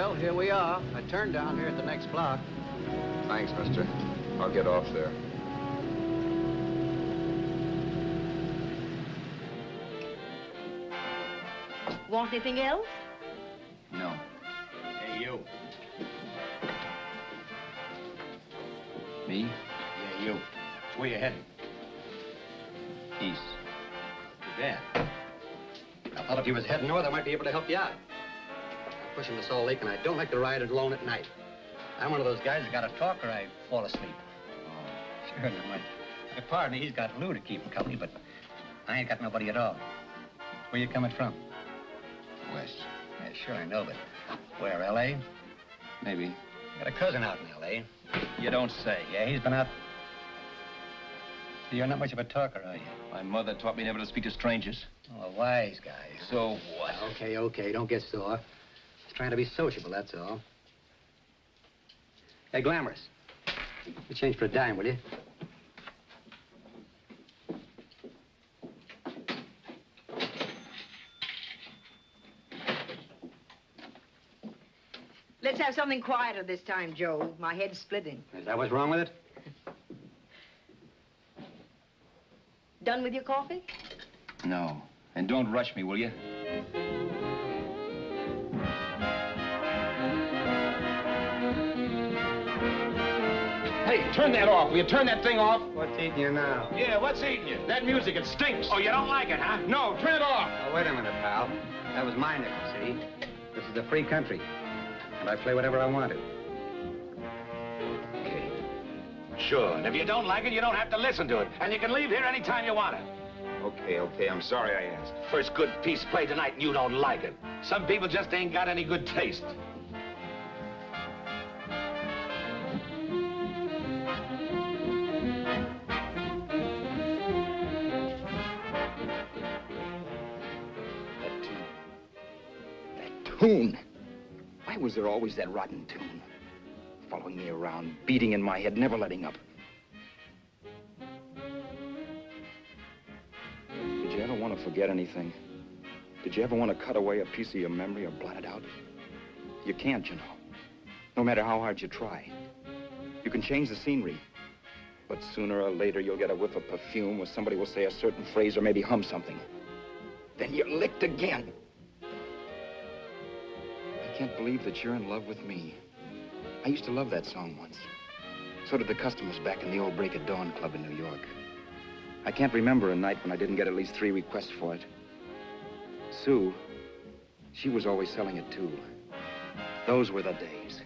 Well, here we are. I turned down here at the next block. Thanks, mister. I'll get off there. Want anything else? No. Hey, you. Me? Yeah, you. It's where you heading? East. Too bad. I thought if you was heading north, I might be able to help you out. I'm pushing the Salt Lake, and I don't like to ride it alone at night. I'm one of those guys that got to talk or I fall asleep. Oh, sure, now my partner, he's got Lou to keep him company, but I ain't got nobody at all. Where you coming from? West. Yeah, sure, I know, but where, L.A.? Maybe. I got a cousin out in L.A. You don't say. Yeah, he's been out. You're not much of a talker, are you? My mother taught me never to speak to strangers. Oh, a wise guy. So what? Okay, okay, don't get sore. Just trying to be sociable, that's all. Hey, Glamorous. You change for a dime, will you? Let's have something quieter this time, Joe. My head's splitting. Is that what's wrong with it? Done with your coffee? No. And don't rush me, will you? Hey, turn that off. Will you turn that thing off? What's eating you now? Yeah, what's eating you? That music, it stinks. Oh, you don't like it, huh? No, turn it off. Oh, wait a minute, pal. That was my nickel, see? This is a free country. And I play whatever I want to. Okay. Sure, and if you don't like it, you don't have to listen to it. And you can leave here anytime you want to. Okay, okay. I'm sorry I asked. First good piece played tonight and you don't like it. Some people just ain't got any good taste. That tune. Why was there always that rotten tune? Following me around, beating in my head, never letting up. Did you ever want to forget anything? Did you ever want to cut away a piece of your memory or blot it out? You can't, you know. No matter how hard you try. You can change the scenery, but sooner or later you'll get a whiff of perfume or somebody will say a certain phrase or maybe hum something. Then you're licked again. I can't believe that you're in love with me. I used to love that song once. So did the customers back in the old Break at Dawn club in New York. I can't remember a night when I didn't get at least 3 requests for it. Sue, she was always selling it too. Those were the days.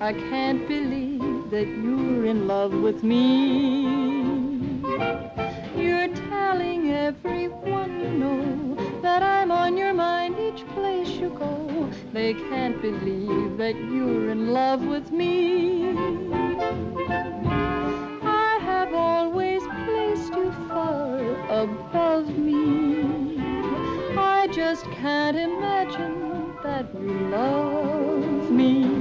I can't believe that you're in love with me. You're telling everyone you know that I'm on your mind each place you go. They can't believe that you're in love with me. I have always placed you far above me. I just can't imagine that you love me.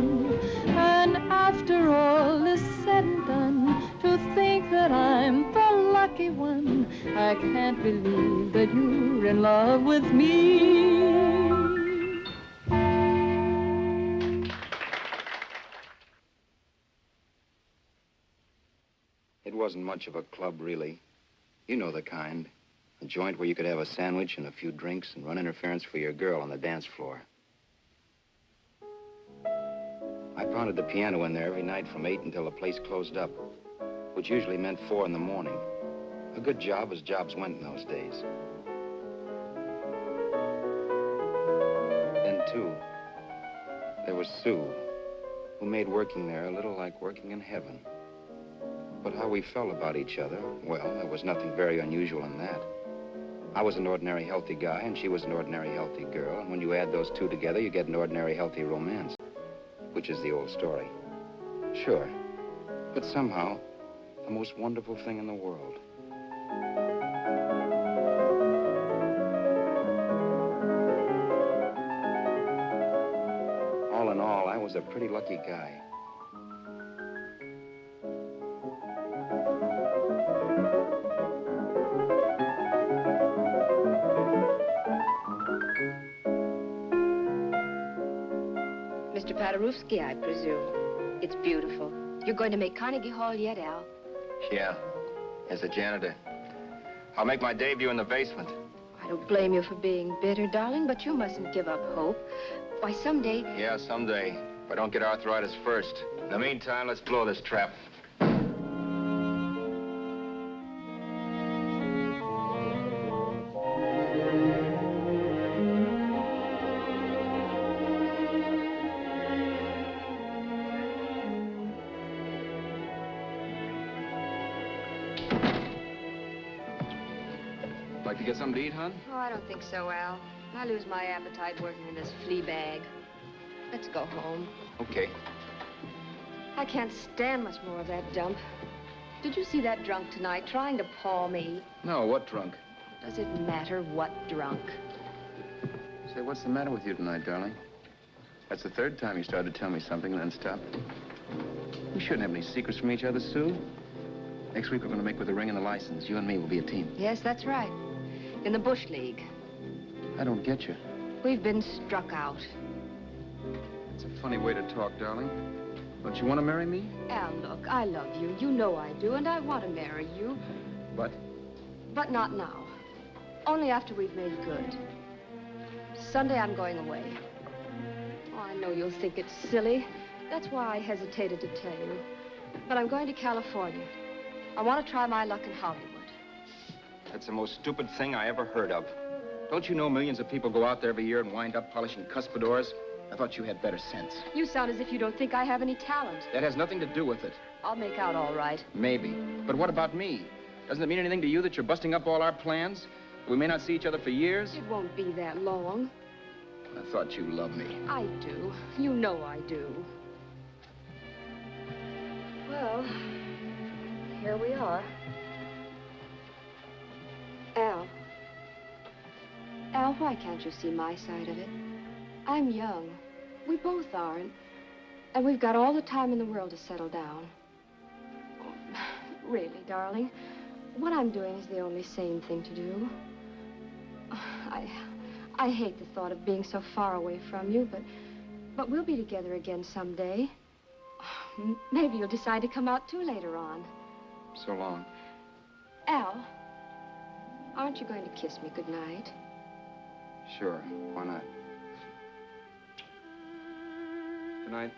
And after all is said and done, to think that I'm the lucky one, I can't believe that you're in love with me. It wasn't much of a club, really. You know the kind. A joint where you could have a sandwich and a few drinks and run interference for your girl on the dance floor. I pounded the piano in there every night from 8 until the place closed up, which usually meant 4 in the morning. A good job as jobs went in those days. Then, too, there was Sue, who made working there a little like working in heaven. But how we felt about each other, well, there was nothing very unusual in that. I was an ordinary healthy guy, and she was an ordinary healthy girl. And when you add those two together, you get an ordinary healthy romance, which is the old story. Sure. But somehow, the most wonderful thing in the world. All in all, I was a pretty lucky guy. Mr. Paderewski, I presume. It's beautiful. You're going to make Carnegie Hall yet, Al? Yeah, as a janitor. I'll make my debut in the basement. I don't blame you for being bitter, darling, but you mustn't give up hope. Why, someday... Yeah, someday. If I don't get arthritis first. In the meantime, let's blow this trap. Like to get something to eat, hon? Oh, I don't think so, Al. I lose my appetite working in this flea bag. Let's go home. Okay. I can't stand much more of that dump. Did you see that drunk tonight trying to paw me? No, what drunk? Does it matter what drunk? Say, what's the matter with you tonight, darling? That's the third time you started to tell me something and then stopped. We shouldn't have any secrets from each other, Sue. Next week, we're going to make with the ring and the license. You and me will be a team. Yes, that's right. In the Bush League. I don't get you. We've been struck out. It's a funny way to talk, darling. Don't you want to marry me? Al, look, I love you. You know I do, and I want to marry you. But? But not now. Only after we've made good. Sunday, I'm going away. Oh, I know you'll think it's silly. That's why I hesitated to tell you. But I'm going to California. I want to try my luck in Hollywood. That's the most stupid thing I ever heard of. Don't you know millions of people go out there every year and wind up polishing cuspidors? I thought you had better sense. You sound as if you don't think I have any talent. That has nothing to do with it. I'll make out all right. Maybe. But what about me? Doesn't it mean anything to you that you're busting up all our plans? We may not see each other for years? It won't be that long. I thought you loved me. I do. You know I do. Well, here we are. Al. Al, why can't you see my side of it? I'm young. We both are, and we've got all the time in the world to settle down. Really, darling, what I'm doing is the only sane thing to do. I hate the thought of being so far away from you, but we'll be together again someday. Maybe you'll decide to come out too later on. So long. Al, aren't you going to kiss me goodnight? Sure, why not? Good night.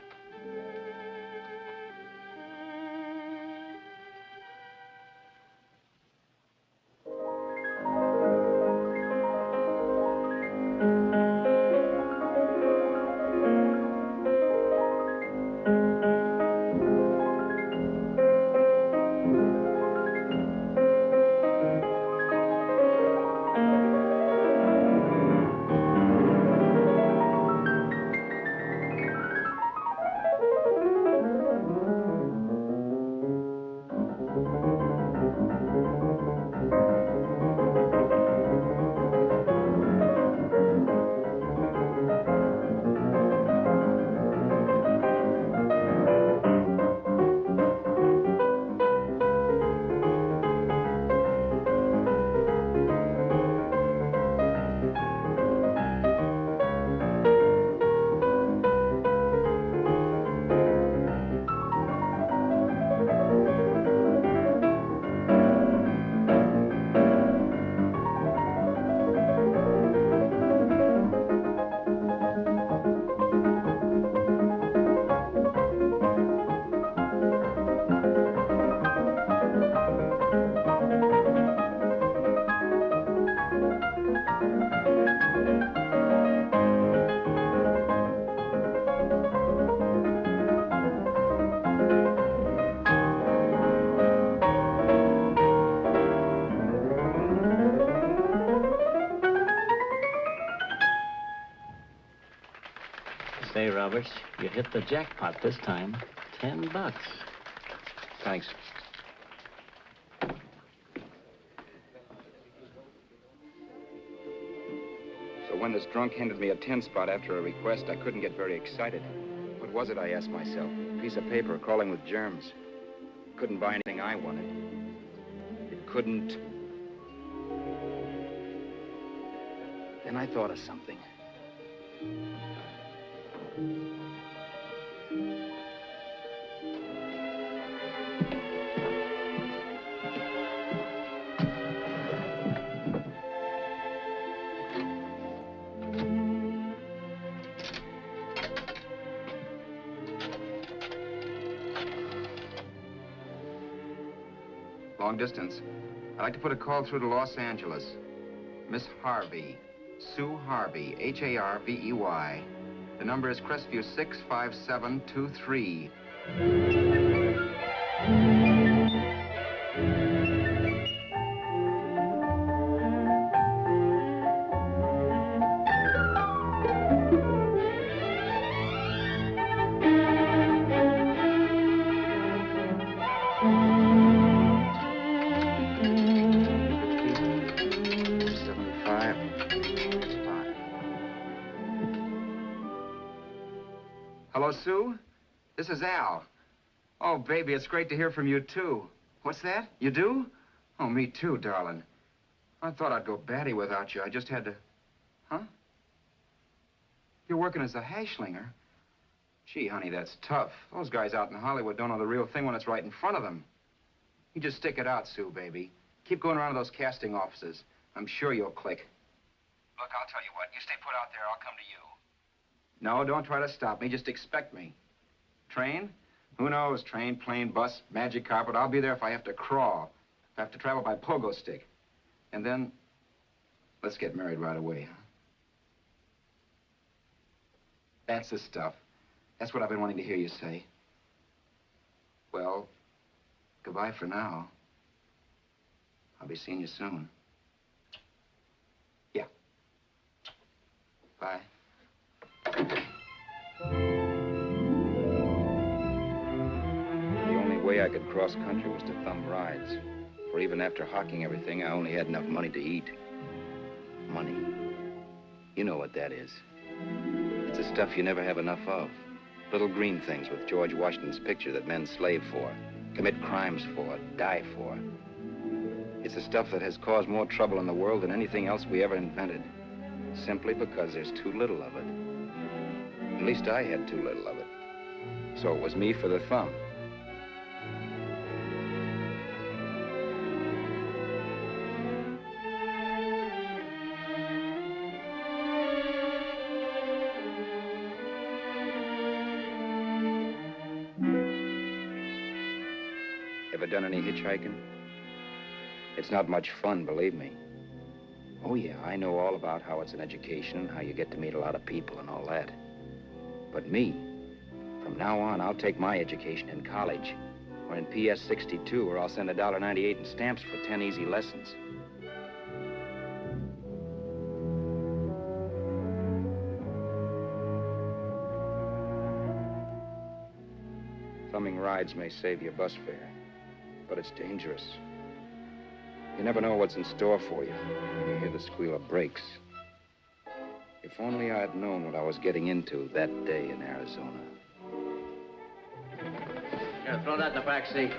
Say, Roberts, you hit the jackpot this time. $10. Thanks. So when this drunk handed me a 10 spot after a request, I couldn't get very excited. What was it, I asked myself? A piece of paper crawling with germs. Couldn't buy anything I wanted. It couldn't... Then I thought of something. Long distance. I'd like to put a call through to Los Angeles. Miss Harvey. Sue Harvey, Harvey. The number is Crestview 65723. Hello, Sue? This is Al. Oh, baby, it's great to hear from you, too. What's that? You do? Oh, me too, darling. I thought I'd go batty without you. I just had to... Huh? You're working as a hashlinger? Gee, honey, that's tough. Those guys out in Hollywood don't know the real thing when it's right in front of them. You just stick it out, Sue, baby. Keep going around to those casting offices. I'm sure you'll click. Look, I'll tell you what. You stay put out there, I'll come to you. No, don't try to stop me. Just expect me. Train? Who knows? Train, plane, bus, magic carpet. I'll be there if I have to crawl. If I have to travel by pogo stick. And then, let's get married right away, huh? That's the stuff. That's what I've been wanting to hear you say. Well, goodbye for now. I'll be seeing you soon. Yeah. Bye. The only way I could cross country was to thumb rides. For even after hawking everything, I only had enough money to eat. Money. You know what that is. It's the stuff you never have enough of. Little green things with George Washington's picture that men slave for, commit crimes for, die for. It's the stuff that has caused more trouble in the world than anything else we ever invented. Simply because there's too little of it. At least I had too little of it. So it was me for the thumb. Ever done any hitchhiking? It's not much fun, believe me. Oh, yeah, I know all about how it's an education and how you get to meet a lot of people and all that. But me, from now on, I'll take my education in college or in PS 62, or I'll send $1.98 in stamps for 10 easy lessons. Thumbing rides may save you bus fare, but it's dangerous. You never know what's in store for you when you hear the squeal of brakes. If only I had known what I was getting into that day in Arizona. Here, throw that in the back seat.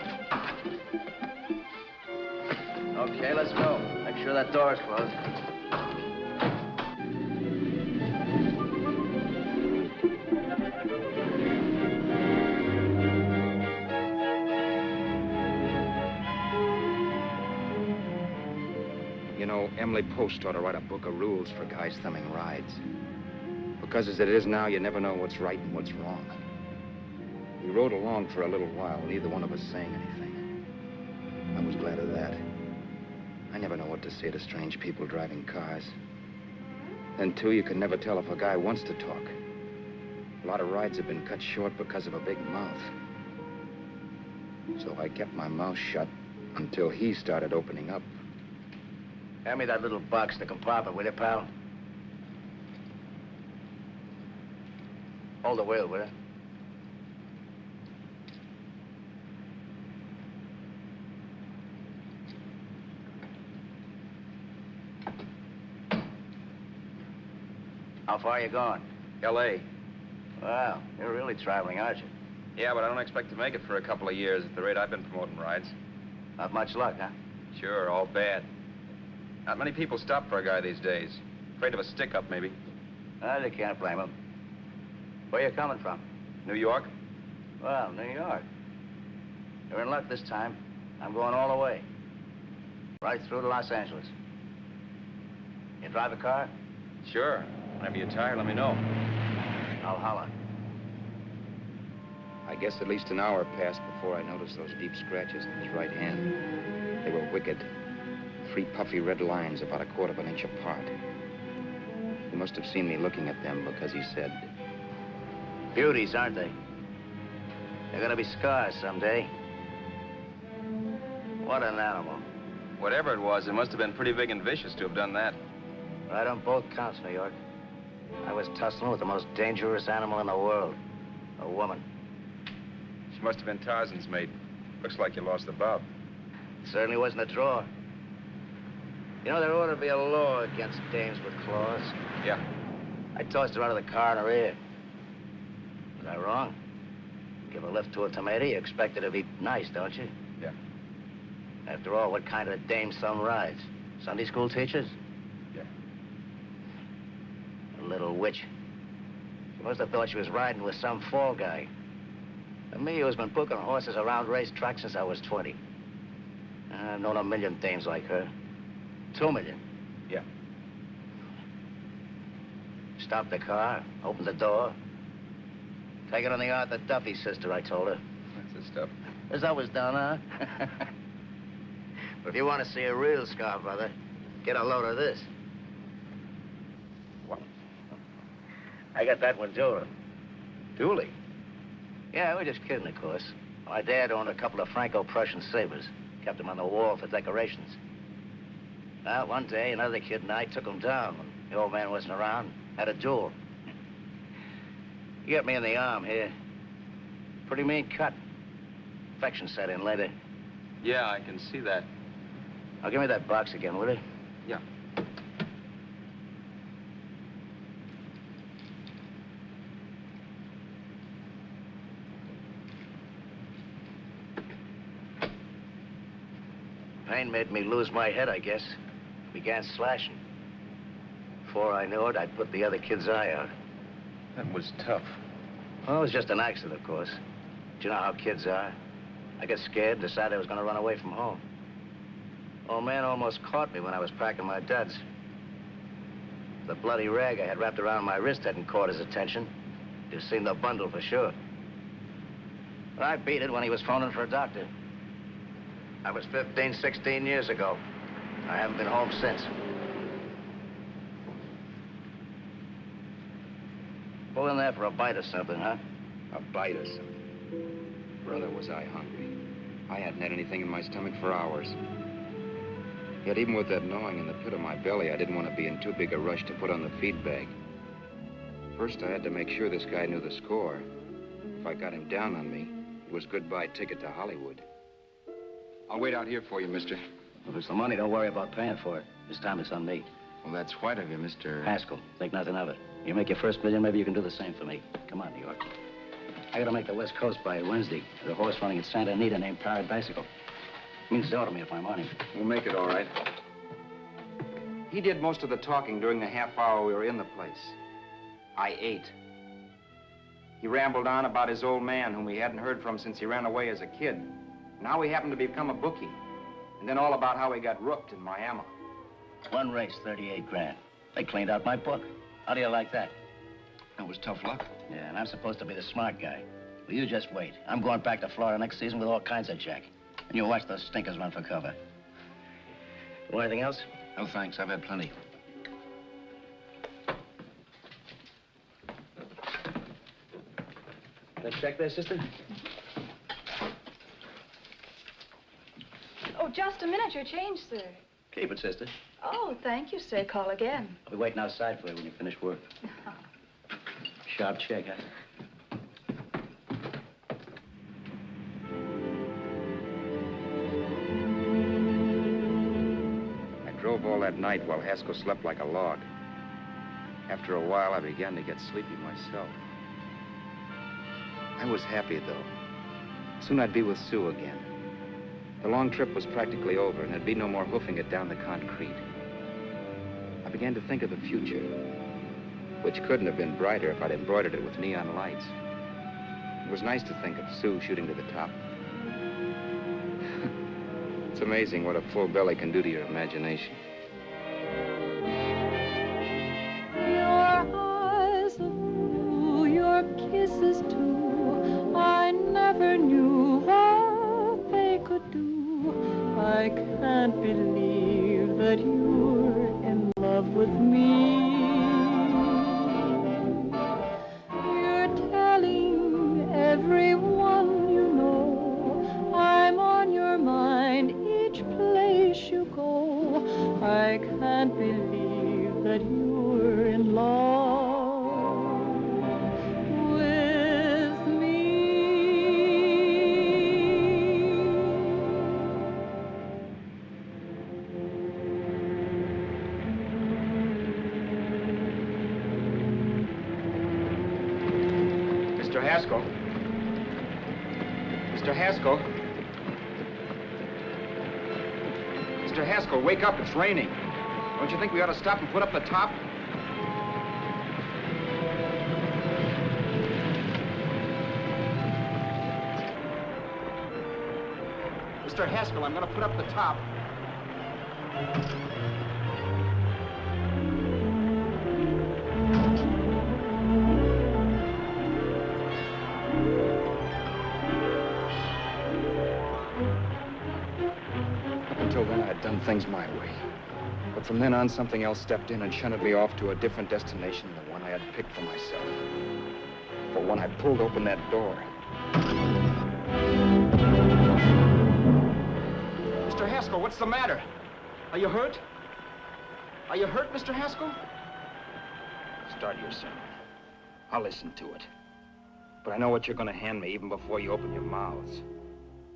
Okay, let's go. Make sure that door is closed. You know, Emily Post ought to write a book of rules for guys thumbing rides. Because as it is now, you never know what's right and what's wrong. We rode along for a little while, neither one of us saying anything. I was glad of that. I never know what to say to strange people driving cars. Then, too, you can never tell if a guy wants to talk. A lot of rides have been cut short because of a big mouth. So I kept my mouth shut until he started opening up. Hand me that little box in the compartment, will you, pal? Hold the wheel, will you? How far are you going? L.A. Well, you're really traveling, aren't you? Yeah, but I don't expect to make it for a couple of years at the rate I've been promoting rides. Not much luck, huh? Sure, all bad. Not many people stop for a guy these days. Afraid of a stick-up, maybe. Well, you can't blame them. Where you coming from? New York? Well, New York. You're in luck this time. I'm going all the way. Right through to Los Angeles. You drive a car? Sure. Whenever you're tired, let me know. I'll holler. I guess at least an hour passed before I noticed those deep scratches in his right hand. They were wicked. 3 puffy red lines about 1/4 inch apart. He must have seen me looking at them because he said, Beauties, aren't they? They're gonna be scars someday. What an animal. Whatever it was, it must have been pretty big and vicious to have done that. Right on both counts, New York. I was tussling with the most dangerous animal in the world. A woman. She must have been Tarzan's mate. Looks like you lost the bob. Certainly wasn't a draw. You know, there ought to be a law against dames with claws. Yeah. I tossed her out of the car in her ear. Was I wrong? Give a lift to a tomato, you expect her to be nice, don't you? Yeah. After all, what kind of dame son rides? Sunday school teachers? Yeah. A little witch. She must have thought she was riding with some fall guy. And me, who's been booking horses around racetracks since I was 20. I've known a million dames like her. 2 million. Yeah. Stopped the car, opened the door. Take it on the Arthur Duffy sister, I told her. That's the stuff. As I was done, huh? But if you want to see a real scar, brother, get a load of this. What? I got that one, Dewey. Dooley? Yeah, we're just kidding, of course. My dad owned a couple of Franco-Prussian sabers. Kept them on the wall for decorations. Well, one day, another kid and I took them down when the old man wasn't around. Had a duel. He got me in the arm here. Pretty mean cut. Infection set in later. Yeah, I can see that. Now, give me that box again, will you? Yeah. Pain made me lose my head, I guess. Began slashing. Before I knew it, I'd put the other kid's eye out. That was tough. Well, it was just an accident, of course. But you know how kids are. I got scared, decided I was going to run away from home. Old man almost caught me when I was packing my duds. The bloody rag I had wrapped around my wrist hadn't caught his attention. You've seen the bundle for sure. But I beat it when he was phoning for a doctor. That was 15, 16 years ago. I haven't been home since. Pull in there for a bite or something, huh? a bite or something. Brother, was I hungry. I hadn't had anything in my stomach for hours. Yet even with that gnawing in the pit of my belly, I didn't want to be in too big a rush to put on the feed bag. First, I had to make sure this guy knew the score. If I got him down on me, it was goodbye ticket to Hollywood. I'll wait out here for you, mister. Well, if it's the money, don't worry about paying for it. This time it's on me. Well, that's white of you, Mr. Haskell, think nothing of it. You make your first million, maybe you can do the same for me. Come on, New York. I gotta make the West Coast by Wednesday. There's a horse running at Santa Anita named Paradicycle. Means dough to me if I'm on him. We'll make it all right. He did most of the talking during the half hour we were in the place. I ate. He rambled on about his old man, whom we hadn't heard from since he ran away as a kid. And how he happened to become a bookie. And then all about how he got rooked in Miami. One race, 38 grand. They cleaned out my book. How do you like that? That was tough luck. Yeah, and I'm supposed to be the smart guy. Well, you just wait. I'm going back to Florida next season with all kinds of jack. And you watch those stinkers run for cover. Want anything else? No, thanks. I've had plenty. That check there, sister? Oh, just a minute. Your change, sir. Keep it, sister. Oh, thank you, sir. Call again. I'll be waiting outside for you when you finish work. Sharp check, huh? that night while Haskell slept like a log. After a while, I began to get sleepy myself. I was happy, though. Soon I'd be with Sue again. The long trip was practically over, and there'd be no more hoofing it down the concrete. I began to think of the future, which couldn't have been brighter if I'd embroidered it with neon lights. It was nice to think of Sue shooting to the top. It's amazing what a full belly can do to your imagination. Your eyes of blue, your kisses too, I never knew what they could do. I can't believe that you're in love with me. You're telling everyone you know I'm on your mind each place you go. I can't believe that you're in love with me. Mr. Haskell. Mr. Haskell. Mr. Haskell, wake up. It's raining. Don't you think we ought to stop and put up the top? Mr. Haskell, I'm going to put up the top. Up until then, I had done things my way. But from then on, something else stepped in and shunted me off to a different destination than the one I had picked for myself. For when I pulled open that door... Mr. Haskell, what's the matter? Are you hurt? Are you hurt, Mr. Haskell? Start your sermon. I'll listen to it. But I know what you're going to hand me even before you open your mouths.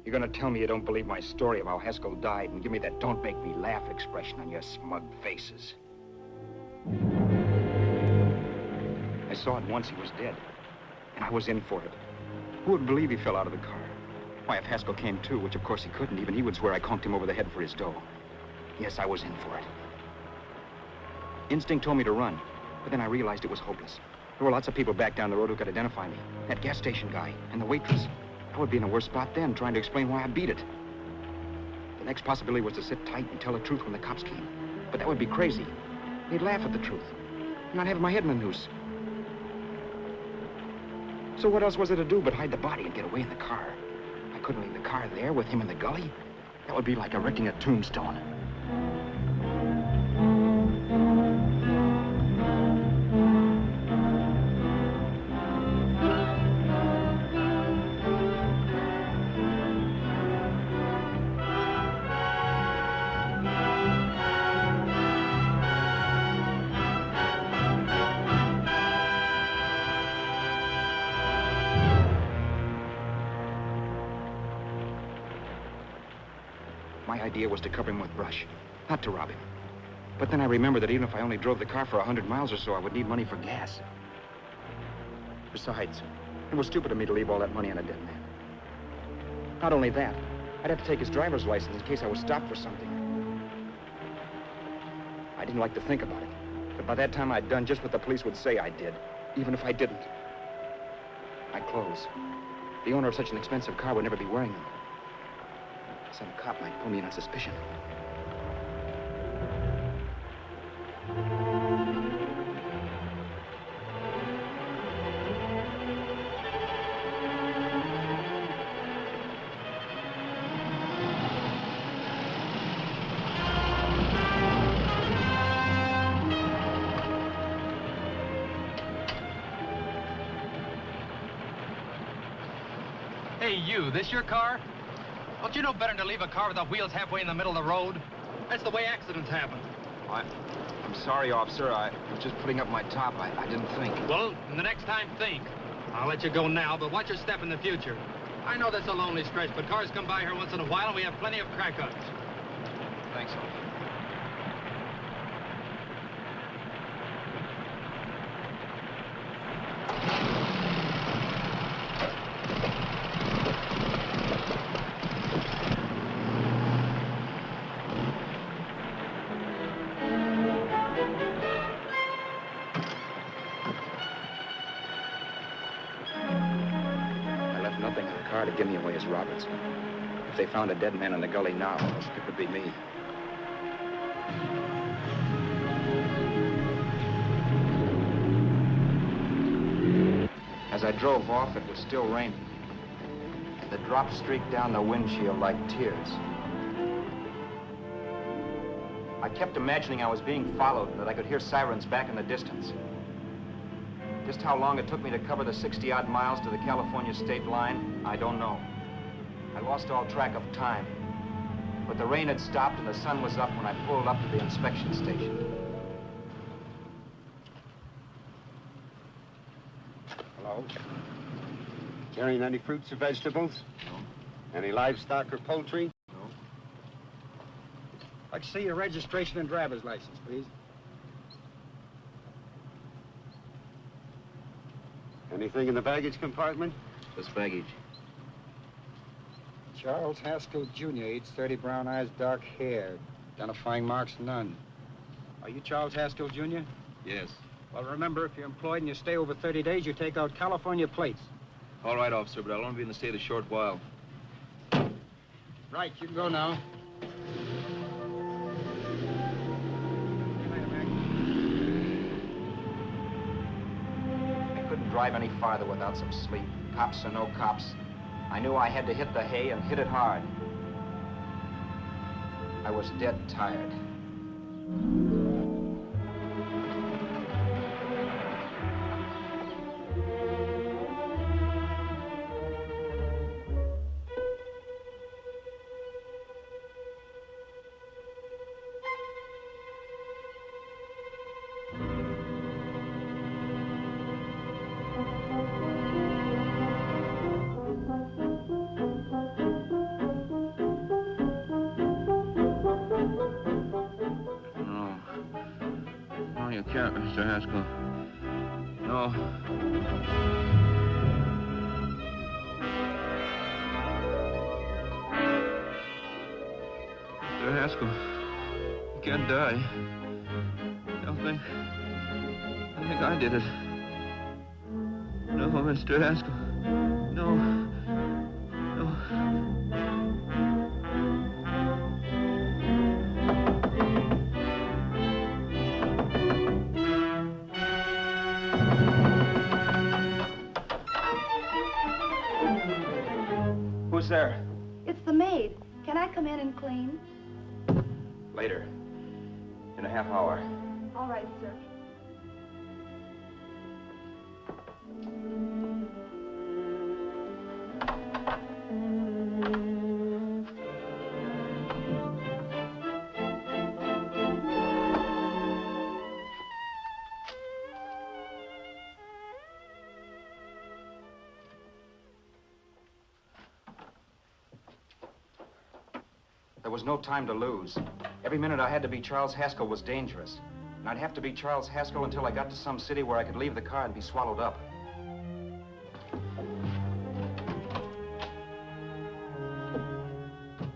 You're going to tell me you don't believe my story of how Haskell died and give me that don't make me laugh expression on your smug faces. I saw it once he was dead, and I was in for it. Who would believe he fell out of the car? Why, if Haskell came too, which of course he couldn't, even he would swear I conked him over the head for his dough. Yes, I was in for it. Instinct told me to run, but then I realized it was hopeless. There were lots of people back down the road who could identify me. That gas station guy and the waitress. I would be in a worse spot then, trying to explain why I beat it. The next possibility was to sit tight and tell the truth when the cops came. But that would be crazy. They'd laugh at the truth. And I'd have my head in a noose. So what else was there to do but hide the body and get away in the car? I couldn't leave the car there with him in the gully. That would be like erecting a tombstone. My idea was to cover him with brush, not to rob him. But then I remembered that even if I only drove the car for 100 miles or so, I would need money for gas. Besides, it was stupid of me to leave all that money on a dead man. Not only that, I'd have to take his driver's license in case I was stopped for something. I didn't like to think about it, but by that time I'd done just what the police would say I did, even if I didn't. My clothes. The owner of such an expensive car would never be wearing them. Some cop might pull me in on suspicion. Hey, you, this your car? Don't you know better than to leave a car with the wheels halfway in the middle of the road? That's the way accidents happen. I'm sorry, officer. I was just putting up my top. I didn't think. Well, the next time, think. I'll let you go now, but watch your step in the future. I know that's a lonely stretch, but cars come by here once in a while, and we have plenty of crack-ups. Thanks, officer. car to give me away as Roberts. If they found a dead man in the gully now, it would be me. As I drove off, it was still raining. The drops streaked down the windshield like tears. I kept imagining I was being followed and that I could hear sirens back in the distance. Just how long it took me to cover the 60-odd miles to the California state line, I don't know. I lost all track of time. But the rain had stopped and the sun was up when I pulled up to the inspection station. Hello? Carrying any fruits or vegetables? No. Any livestock or poultry? No. I'd see your registration and driver's license, please. Anything in the baggage compartment? Just baggage. Charles Haskell, Jr., age 30, brown eyes, dark hair. Identifying marks, none. Are you Charles Haskell, Jr.? Yes. Well, remember, if you're employed and you stay over 30 days, you take out California plates. All right, officer, but I'll only be in the state a short while. Right, you can go now. I couldn't drive any farther without some sleep. Cops or no cops, I knew I had to hit the hay and hit it hard. I was dead tired. Mr. Haskell. No. Mr. Haskell, you can't die. I think I did it. No, Mr. Haskell. No. No. Who's there? It's the maid. Can I come in and clean? Later. In a half hour. All right, sir. There was no time to lose. Every minute I had to be Charles Haskell was dangerous. And I'd have to be Charles Haskell until I got to some city where I could leave the car and be swallowed up.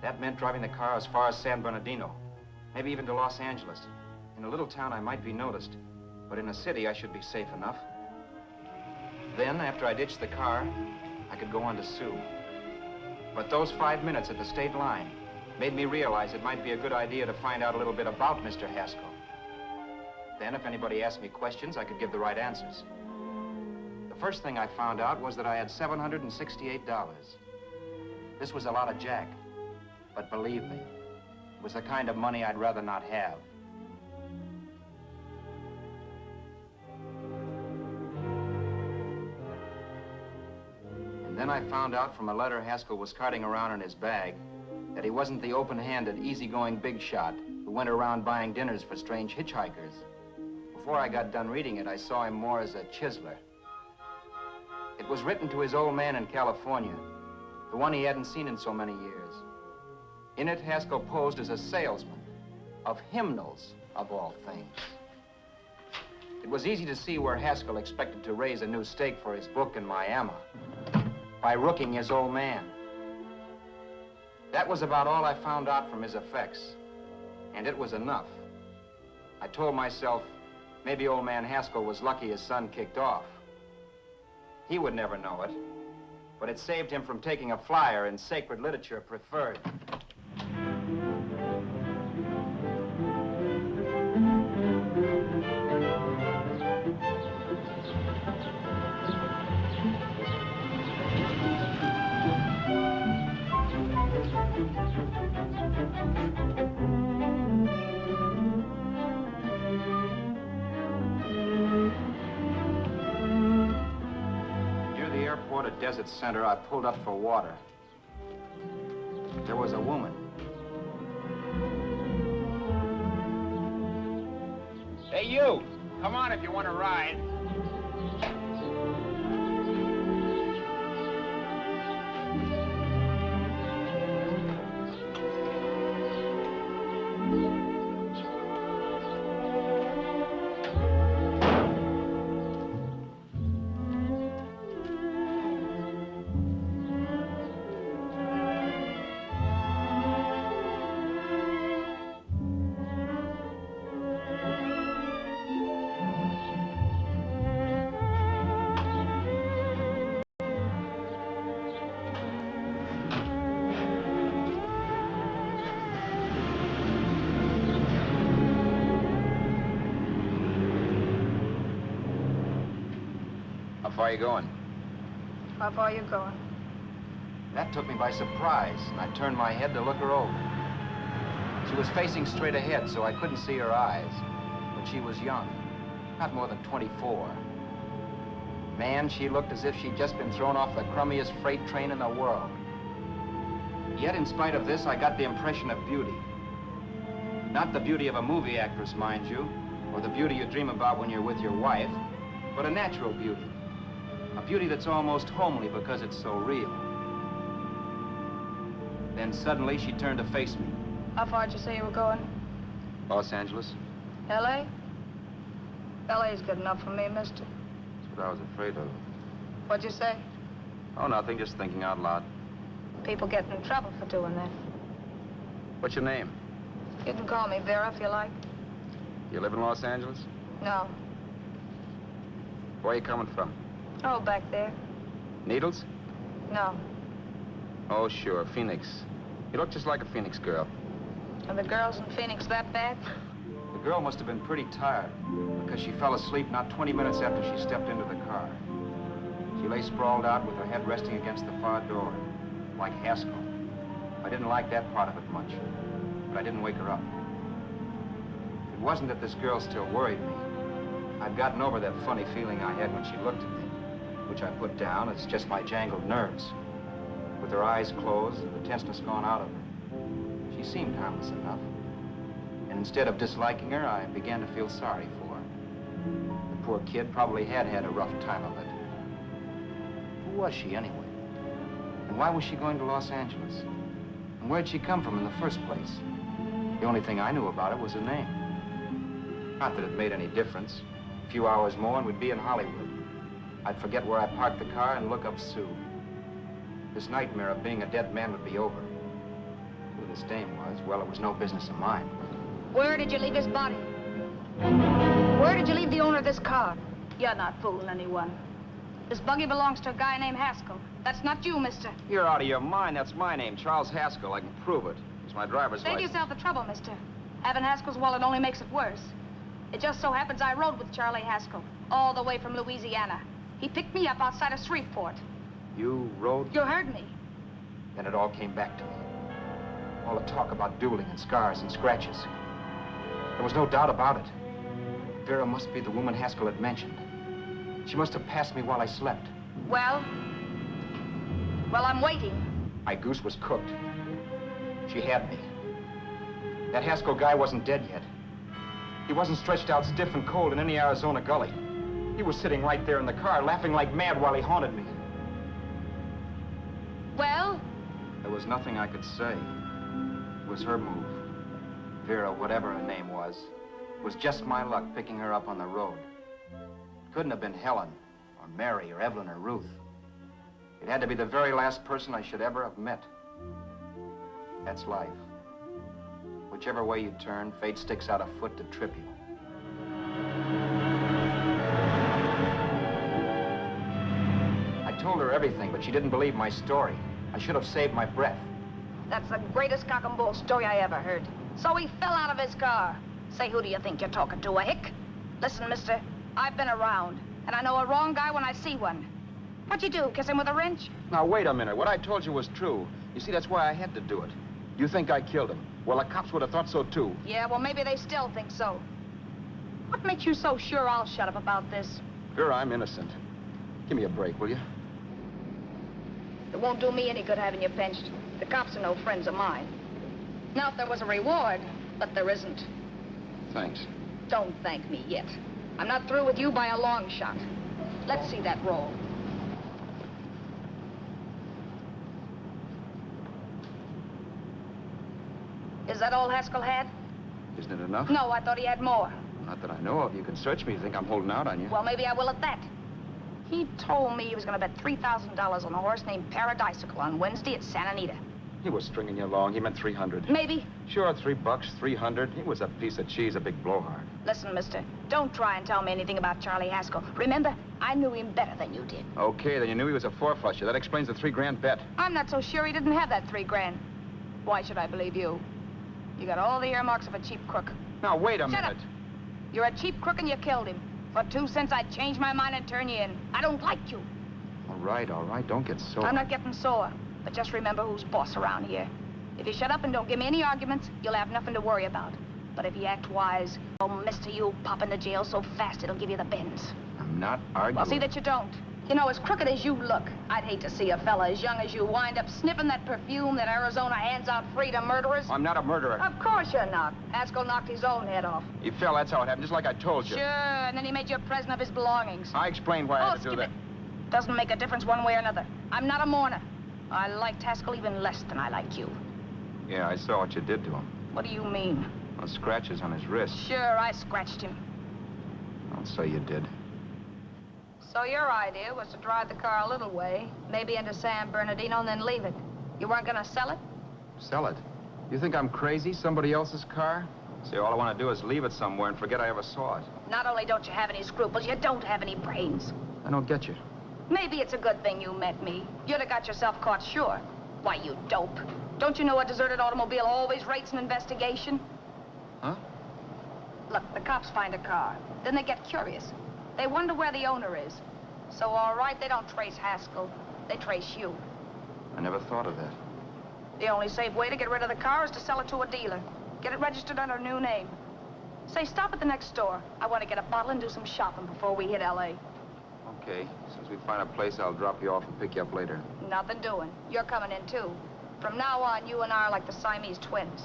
That meant driving the car as far as San Bernardino, maybe even to Los Angeles. In a little town, I might be noticed, but in a city, I should be safe enough. Then, after I ditched the car, I could go on to sue. But those 5 minutes at the state line made me realize it might be a good idea to find out a little bit about Mr. Haskell. Then, if anybody asked me questions, I could give the right answers. The first thing I found out was that I had $768. This was a lot of jack, but believe me, it was the kind of money I'd rather not have. And then I found out from a letter Haskell was carting around in his bag that he wasn't the open-handed, easygoing big shot who went around buying dinners for strange hitchhikers. Before I got done reading it, I saw him more as a chiseler. It was written to his old man in California, the one he hadn't seen in so many years. In it, Haskell posed as a salesman of hymnals, of all things. It was easy to see where Haskell expected to raise a new stake for his book in Miami by rooking his old man. That was about all I found out from his effects, and it was enough. I told myself, maybe old man Haskell was lucky his son kicked off. He would never know it. but it saved him from taking a flyer in sacred literature preferred. At Desert Center, I pulled up for water. There was a woman. Hey, you! Come on if you want to ride. How far are you going? How far are you going? That took me by surprise, and I turned my head to look her over. She was facing straight ahead, so I couldn't see her eyes. But she was young, not more than 24. Man, she looked as if she'd just been thrown off the crummiest freight train in the world. Yet, in spite of this, I got the impression of beauty. Not the beauty of a movie actress, mind you, or the beauty you dream about when you're with your wife, but a natural beauty. A beauty that's almost homely because it's so real. Then suddenly she turned to face me. How far did you say you were going? Los Angeles? L.A.? L.A.'s good enough for me, mister. That's what I was afraid of. What'd you say? Oh, nothing, just thinking out loud. People get in trouble for doing that. What's your name? You can call me Vera if you like. You live in Los Angeles? No. Where are you coming from? Oh, back there. Needles? No. Oh, sure, Phoenix. You look just like a Phoenix girl. Are the girls in Phoenix that bad? The girl must have been pretty tired, because she fell asleep not 20 minutes after she stepped into the car. She lay sprawled out with her head resting against the far door, like Haskell. I didn't like that part of it much, but I didn't wake her up. It wasn't that this girl still worried me. I'd gotten over that funny feeling I had when she looked at me, which I put down as just my jangled nerves. With her eyes closed and the tenseness gone out of her, she seemed harmless enough. And instead of disliking her, I began to feel sorry for her. The poor kid probably had had a rough time of it. Who was she anyway? And why was she going to Los Angeles? And where'd she come from in the first place? The only thing I knew about her was her name. Not that it made any difference. A few hours more and we'd be in Hollywood. I'd forget where I parked the car and look up Sue. This nightmare of being a dead man would be over. Who this dame was, well, it was no business of mine. Where did you leave his body? Where did you leave the owner of this car? You're not fooling anyone. This buggy belongs to a guy named Haskell. That's not you, mister. You're out of your mind. That's my name, Charles Haskell. I can prove it. It's my driver's Save license. yourself the trouble, mister. Having Haskell's wallet only makes it worse. It just so happens I rode with Charlie Haskell, all the way from Louisiana. He picked me up outside of Shreveport. You rode? You heard me. Then it all came back to me. All the talk about dueling and scars and scratches. There was no doubt about it. Vera must be the woman Haskell had mentioned. She must have passed me while I slept. Well, I'm waiting. My goose was cooked. She had me. That Haskell guy wasn't dead yet. He wasn't stretched out stiff and cold in any Arizona gully. He was sitting right there in the car, laughing like mad while he haunted me. Well? There was nothing I could say. It was her move. Vera, whatever her name was just my luck picking her up on the road. It couldn't have been Helen, or Mary, or Evelyn, or Ruth. It had to be the very last person I should ever have met. That's life. Whichever way you turn, fate sticks out a foot to trip you. I told her everything, but she didn't believe my story. I should have saved my breath. That's the greatest cock and bull story I ever heard. So he fell out of his car. Say, who do you think you're talking to, a hick? Listen, mister, I've been around, and I know a wrong guy when I see one. What'd you do, kiss him with a wrench? Now, wait a minute. What I told you was true. You see, that's why I had to do it. You think I killed him? Well, the cops would have thought so, too. Yeah, well, maybe they still think so. What makes you so sure I'll shut up about this? Girl, I'm innocent. Give me a break, will you? It won't do me any good having you pinched. The cops are no friends of mine. Now, if there was a reward, but there isn't. Thanks. Don't thank me yet. I'm not through with you by a long shot. Let's see that roll. Is that all Haskell had? Isn't it enough? No, I thought he had more. Not that I know of. You can search me. You think I'm holding out on you? Well, maybe I will at that. He told me he was going to bet $3,000 on a horse named Paradisical on Wednesday at Santa Anita. He was stringing you along. He meant 300. Maybe. Sure, $3, 300. He was a piece of cheese, a big blowhard. Listen, mister, don't try and tell me anything about Charlie Haskell. Remember, I knew him better than you did. Okay, then you knew he was a four-flusher. That explains the $3,000 bet. I'm not so sure he didn't have that $3,000. Why should I believe you? You got all the earmarks of a cheap crook. Now, wait a minute. Shut up. You're a cheap crook and you killed him. For 2 cents, I'd change my mind and turn you in. I don't like you. All right. Don't get sore. I'm not getting sore. But just remember who's boss around here. If you shut up and don't give me any arguments, you'll have nothing to worry about. But if you act wise, oh, mister, you'll pop into jail so fast it'll give you the bends. I'm not arguing. Well, see that you don't. You know, as crooked as you look, I'd hate to see a fella as young as you wind up sniffing that perfume that Arizona hands out free to murderers. I'm not a murderer. Of course you're not. Haskell knocked his own head off. He fell, that's how it happened, just like I told you. Sure, and then he made you a present of his belongings. I explained why I had to do that. Doesn't make a difference one way or another. I'm not a mourner. I liked Haskell even less than I like you. Yeah, I saw what you did to him. What do you mean? Well, scratches on his wrist. Sure, I scratched him. I'll say you did. So your idea was to drive the car a little way, maybe into San Bernardino, and then leave it. You weren't gonna sell it? Sell it? You think I'm crazy? Somebody else's car? See, all I want to do is leave it somewhere and forget I ever saw it. Not only don't you have any scruples, you don't have any brains. I don't get you. Maybe it's a good thing you met me. You'd have got yourself caught, sure. Why, you dope. Don't you know a deserted automobile always rates an investigation? Huh? Look, the cops find a car. Then they get curious. They wonder where the owner is. So, all right, they don't trace Haskell. They trace you. I never thought of that. The only safe way to get rid of the car is to sell it to a dealer. Get it registered under a new name. Say, stop at the next store. I want to get a bottle and do some shopping before we hit L.A. Okay. As soon as we find a place, I'll drop you off and pick you up later. Nothing doing. You're coming in, too. From now on, you and I are like the Siamese twins.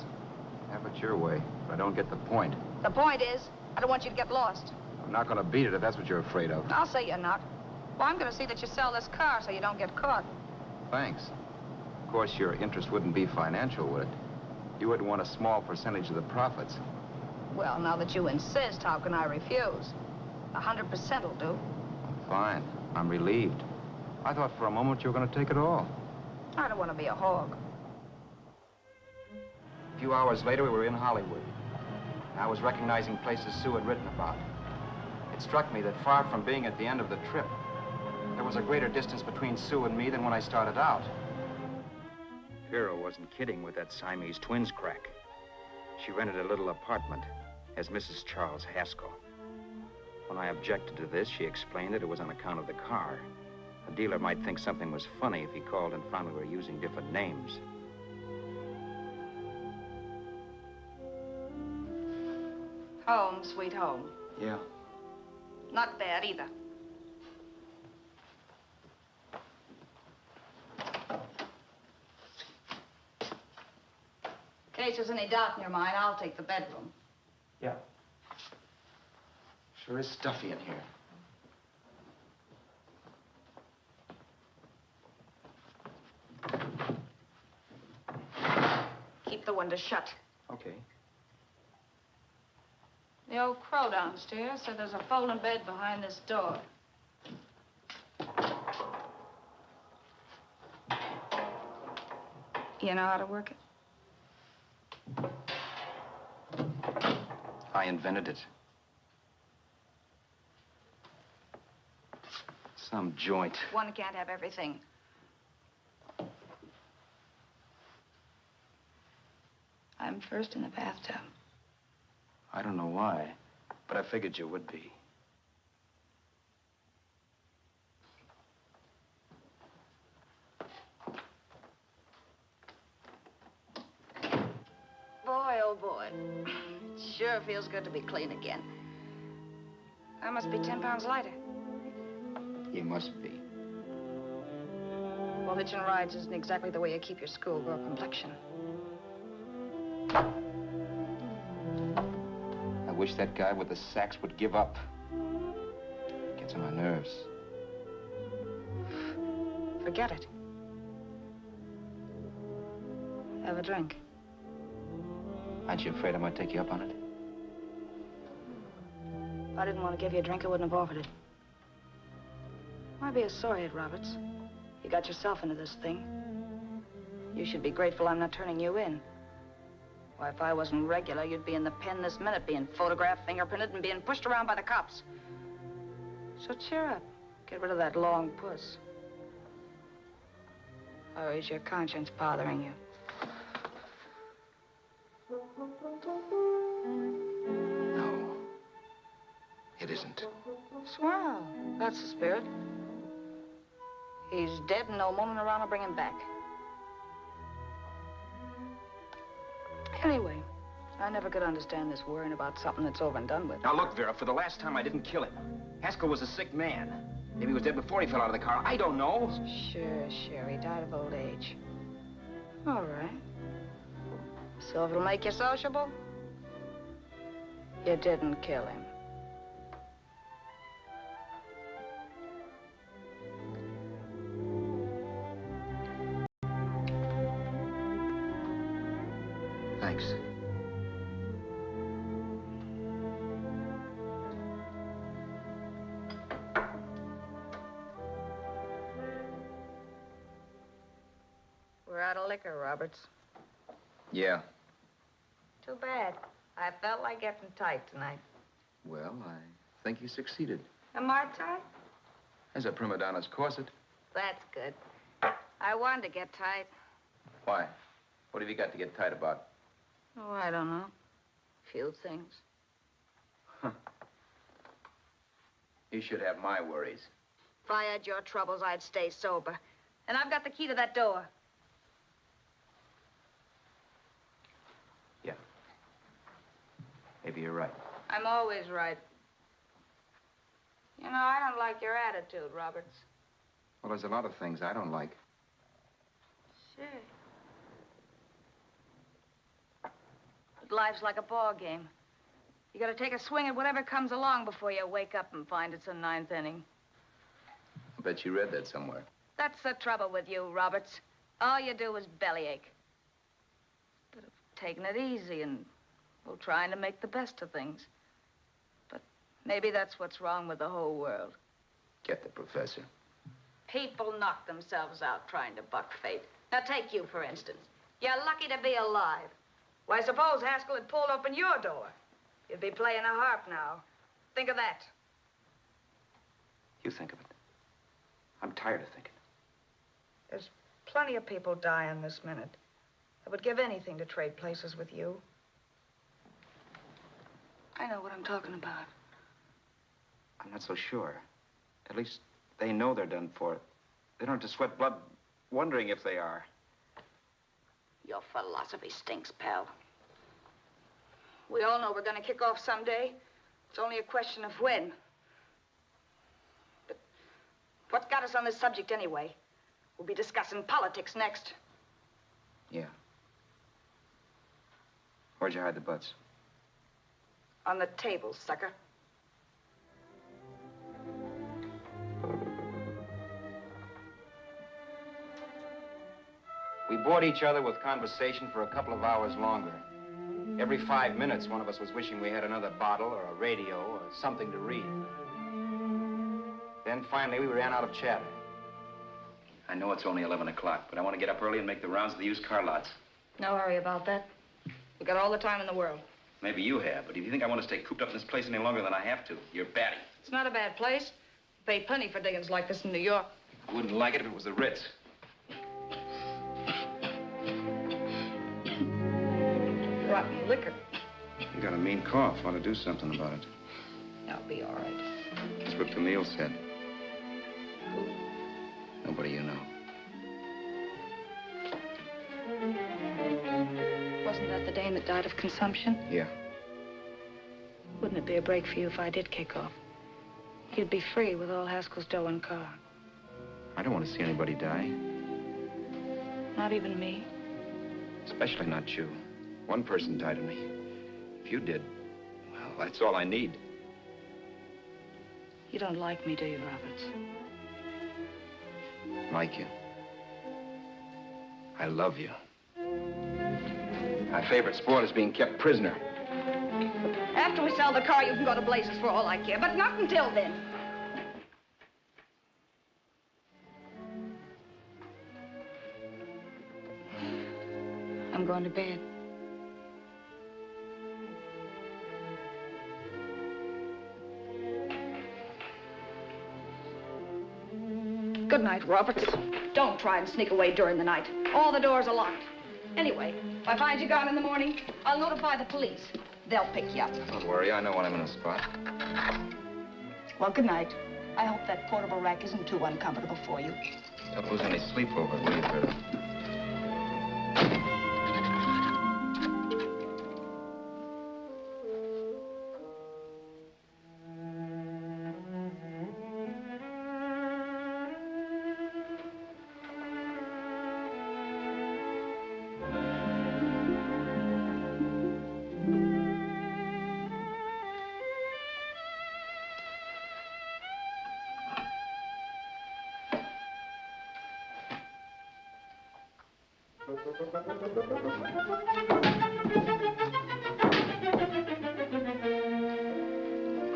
Have it your way, but I don't get the point. The point is, I don't want you to get lost. I'm not going to beat it if that's what you're afraid of. I'll say you're not. Well, I'm going to see that you sell this car so you don't get caught. Thanks. Of course, your interest wouldn't be financial, would it? You would want a small percentage of the profits. Well, now that you insist, how can I refuse? 100% will do. Fine. I'm relieved. I thought for a moment you were going to take it all. I don't want to be a hog. A few hours later, we were in Hollywood. I was recognizing places Sue had written about. It struck me that far from being at the end of the trip, there was a greater distance between Sue and me than when I started out. Vera wasn't kidding with that Siamese twins crack. She rented a little apartment as Mrs. Charles Haskell. When I objected to this, she explained that it was on account of the car. A dealer might think something was funny if he called and found we were using different names. Home, sweet home. Yeah. Not bad, either. In case there's any doubt in your mind, I'll take the bedroom. Yeah. Sure is stuffy in here. Keep the window shut. Okay. The old crow downstairs said there's a folding bed behind this door. You know how to work it? I invented it. Some joint. One can't have everything. I'm first in the bathtub. I don't know why, but I figured you would be. Boy, oh boy. It sure feels good to be clean again. I must be 10 pounds lighter. You must be. Well, hitching rides isn't exactly the way you keep your schoolgirl complexion. I wish that guy with the sax would give up. Gets on my nerves. Forget it. Have a drink. Aren't you afraid I might take you up on it? If I didn't want to give you a drink, I wouldn't have offered it. Why be a sorehead, Roberts? You got yourself into this thing. You should be grateful I'm not turning you in. Why, if I wasn't regular, you'd be in the pen this minute, being photographed, fingerprinted, and being pushed around by the cops. So cheer up. Get rid of that long puss. Or is your conscience bothering you? No. It isn't. Swell. That's the spirit. He's dead and no moaning around will bring him back. Anyway, I never could understand this worrying about something that's over and done with. Now, look, Vera, for the last time, I didn't kill him. Haskell was a sick man. Maybe he was dead before he fell out of the car. I don't know. Sure. He died of old age. All right. So if it'll make you sociable, you didn't kill him. Thanks. We're out of liquor, Roberts. Yeah. Too bad. I felt like getting tight tonight. Well, I think you succeeded. Am I tight? As a prima donna's corset. That's good. I wanted to get tight. Why? What have you got to get tight about? Oh, I don't know. Few things. Huh. You should have my worries. If I had your troubles, I'd stay sober. And I've got the key to that door. Yeah. Maybe you're right. I'm always right. You know, I don't like your attitude, Roberts. Well, there's a lot of things I don't like. Sure. But life's like a ball game. You gotta take a swing at whatever comes along before you wake up and find it's a ninth inning. I bet you read that somewhere. That's the trouble with you, Roberts. All you do is bellyache. But of taking it easy and, well, trying to make the best of things. But maybe that's what's wrong with the whole world. Get the professor. People knock themselves out trying to buck fate. Now, take you, for instance. You're lucky to be alive. Why, suppose Haskell had pulled open your door. You'd be playing a harp now. Think of that. You think of it. I'm tired of thinking. There's plenty of people dying this minute. I would give anything to trade places with you. I know what I'm talking about. I'm not so sure. At least they know they're done for. They don't have to sweat blood wondering if they are. Your philosophy stinks, pal. We all know we're gonna kick off someday. It's only a question of when. But what's got us on this subject anyway? We'll be discussing politics next. Yeah. Where'd you hide the butts? On the table, sucker. We bored each other with conversation for a couple of hours longer. Every 5 minutes, one of us was wishing we had another bottle or a radio or something to read. Then finally, we ran out of chatter. I know it's only 11 o'clock, but I want to get up early and make the rounds of the used car lots. No hurry about that. We got all the time in the world. Maybe you have, but if you think I want to stay cooped up in this place any longer than I have to, you're batty. It's not a bad place. Pay plenty for diggings like this in New York. I wouldn't like it if it was the Ritz. Rotten liquor. You got a mean cough. Ought to do something about it. I'll be all right. That's what Camille said. Nobody you know. Wasn't that the dame that died of consumption? Yeah. Wouldn't it be a break for you if I did kick off? You'd be free with all Haskell's dough and car. I don't want to see anybody die. Not even me. Especially not you. One person died of me. If you did, well, that's all I need. You don't like me, do you, Roberts? Like you. I love you. My favorite sport is being kept prisoner. After we sell the car, you can go to blazes for all I care, but not until then. I'm going to bed. Good night, Roberts. Don't try and sneak away during the night. All the doors are locked. Anyway, if I find you gone in the morning, I'll notify the police. They'll pick you up. Don't worry, I know when I'm in a spot. Well, good night. I hope that portable rack isn't too uncomfortable for you. Don't lose any sleep over it, will you, Vera?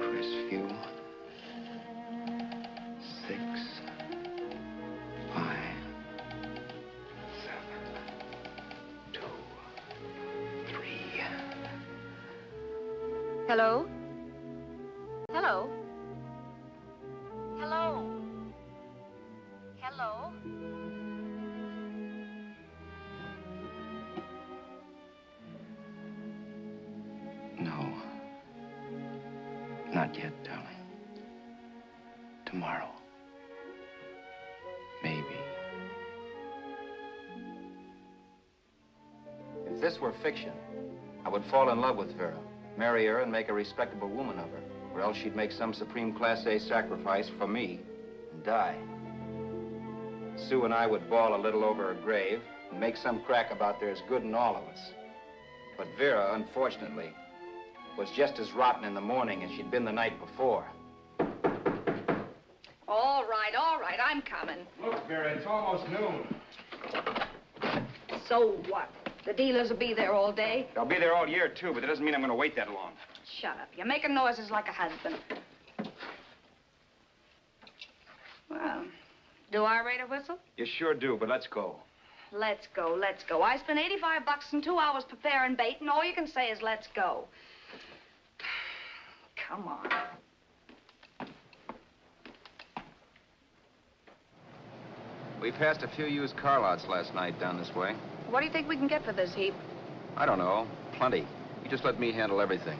Crisview. 6, 5, 7, 2, 3. Hello? Hello? Hello? Hello? No. Not yet, darling. Tomorrow. Maybe. If this were fiction, I would fall in love with Vera, marry her, and make a respectable woman of her. Or else she'd make some supreme Class A sacrifice for me and die. Sue and I would bawl a little over her grave and make some crack about there's good in all of us. But Vera, unfortunately, was just as rotten in the morning as she'd been the night before. All right, I'm coming. Look, Vera, it's almost noon. So what? The dealers will be there all day? They'll be there all year, too, but that doesn't mean I'm going to wait that long. Shut up. You're making noises like a husband. Well, do I rate a whistle? You sure do, but let's go. Let's go, let's go. I spent $85 in 2 hours preparing bait, and all you can say is let's go. Come on. We passed a few used car lots last night down this way. What do you think we can get for this heap? I don't know. Plenty. You just let me handle everything.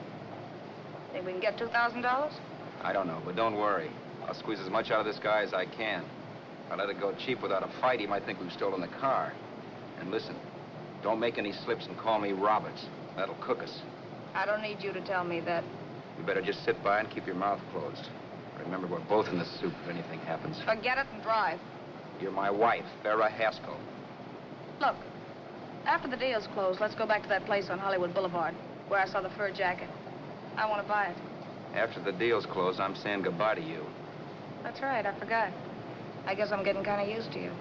Think we can get $2,000? I don't know, but don't worry. I'll squeeze as much out of this guy as I can. If I let it go cheap without a fight, he might think we've stolen the car. And listen, don't make any slips and call me Roberts. That'll cook us. I don't need you to tell me that. You better just sit by and keep your mouth closed. Remember, we're both in the soup if anything happens. Forget it and drive. You're my wife, Vera Haskell. Look, after the deal's closed, let's go back to that place on Hollywood Boulevard where I saw the fur jacket. I want to buy it. After the deal's closed, I'm saying goodbye to you. That's right, I forgot. I guess I'm getting kind of used to you.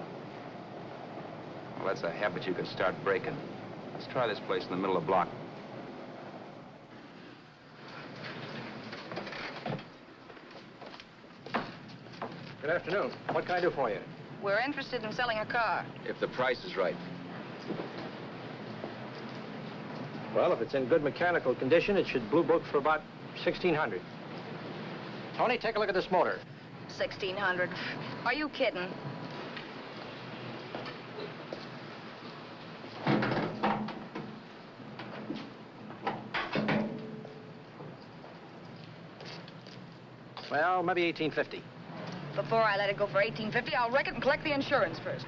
Well, that's a habit you can start breaking. Let's try this place in the middle of the block. Good afternoon. What can I do for you? We're interested in selling a car. If the price is right. Well, if it's in good mechanical condition, it should blue book for about $1,600. Tony, take a look at this motor. $1,600. Are you kidding? Well, maybe $1,850. Before I let it go for $1,850, I'll wreck it and collect the insurance first.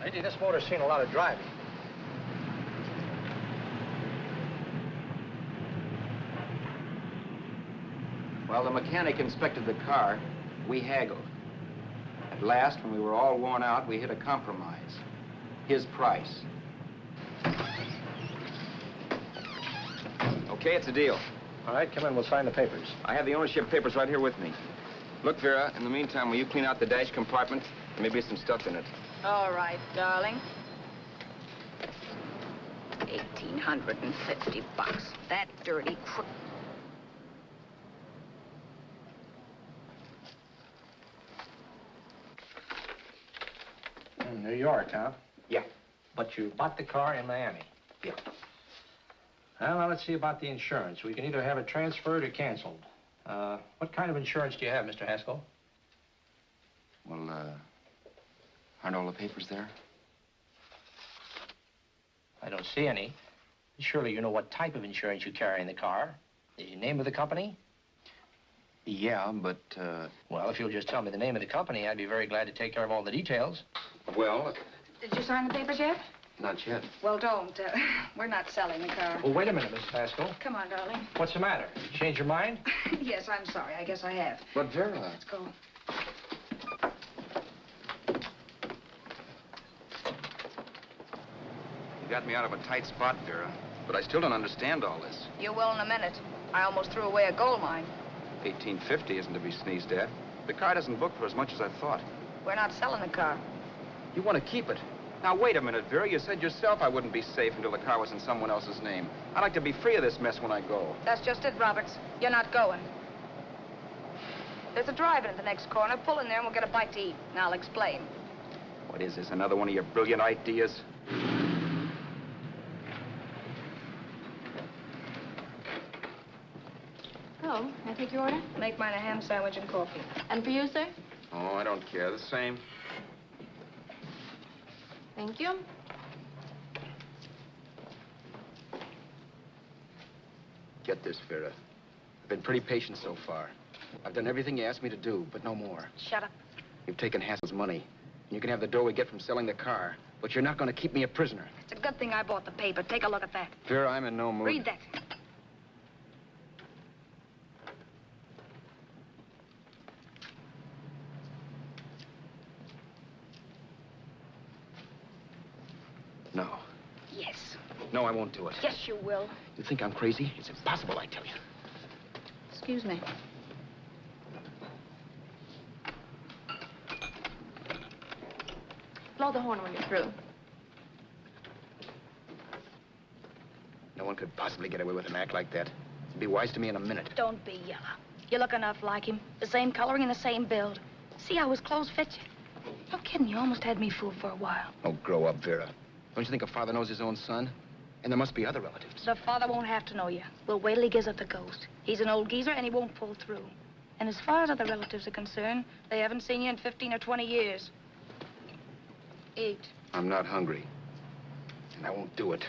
Lady, this motor's seen a lot of driving. Well, the mechanic inspected the car. We haggled. At last, when we were all worn out, we hit a compromise. His price. Okay, it's a deal. All right, come in. We'll sign the papers. I have the ownership papers right here with me. Look, Vera, in the meantime, will you clean out the dash compartment? There may be some stuff in it. All right, darling. 1,850 bucks. That dirty crook. In New York, huh? Yeah. But you bought the car in Miami? Yeah. Well, now let's see about the insurance. We can either have it transferred or canceled. What kind of insurance do you have, Mr. Haskell? Well, aren't all the papers there? I don't see any. Surely you know what type of insurance you carry in the car. The name of the company? Yeah, but, Well, if you'll just tell me the name of the company, I'd be very glad to take care of all the details. well, Did you sign the papers yet? not yet. Well, don't. We're not selling the car. Well, wait a minute, Mrs. Haskell. Come on, darling. What's the matter? You changed your mind? Yes, I'm sorry. I guess I have. But, Vera... Let's go. You got me out of a tight spot, Vera. But I still don't understand all this. You will in a minute. I almost threw away a gold mine. 1850 isn't to be sneezed at. The car doesn't book for as much as I thought. We're not selling the car. You want to keep it. Now, wait a minute, Vera. You said yourself I wouldn't be safe until the car was in someone else's name. I'd like to be free of this mess when I go. That's just it, Roberts. You're not going. There's a drive-in at the next corner. Pull in there and we'll get a bite to eat. And I'll explain. What is this, another one of your brilliant ideas? Oh, may I take your order? Make mine a ham sandwich and coffee. And for you, sir? Oh, I don't care. The same. Thank you. Get this, Vera. I've been pretty patient so far. I've done everything you asked me to do, but no more. Shut up. You've taken Hassel's money. And you can have the dough we get from selling the car, but you're not going to keep me a prisoner. It's a good thing I bought the paper. Take a look at that. Vera, I'm in no mood. Read that. No. Yes. No, I won't do it. Yes, you will. You think I'm crazy? It's impossible, I tell you. Excuse me. Blow the horn when you're through. No one could possibly get away with an act like that. It'd be wise to me in a minute. Don't be yellow. You look enough like him. The same coloring and the same build. See how his clothes fit you? No kidding, you almost had me fooled for a while. Oh, grow up, Vera. Don't you think a father knows his own son? And there must be other relatives. The father won't have to know you. We'll wait till he gives up the ghost. He's an old geezer and he won't pull through. And as far as other relatives are concerned, they haven't seen you in 15 or 20 years. Eat. I'm not hungry. And I won't do it.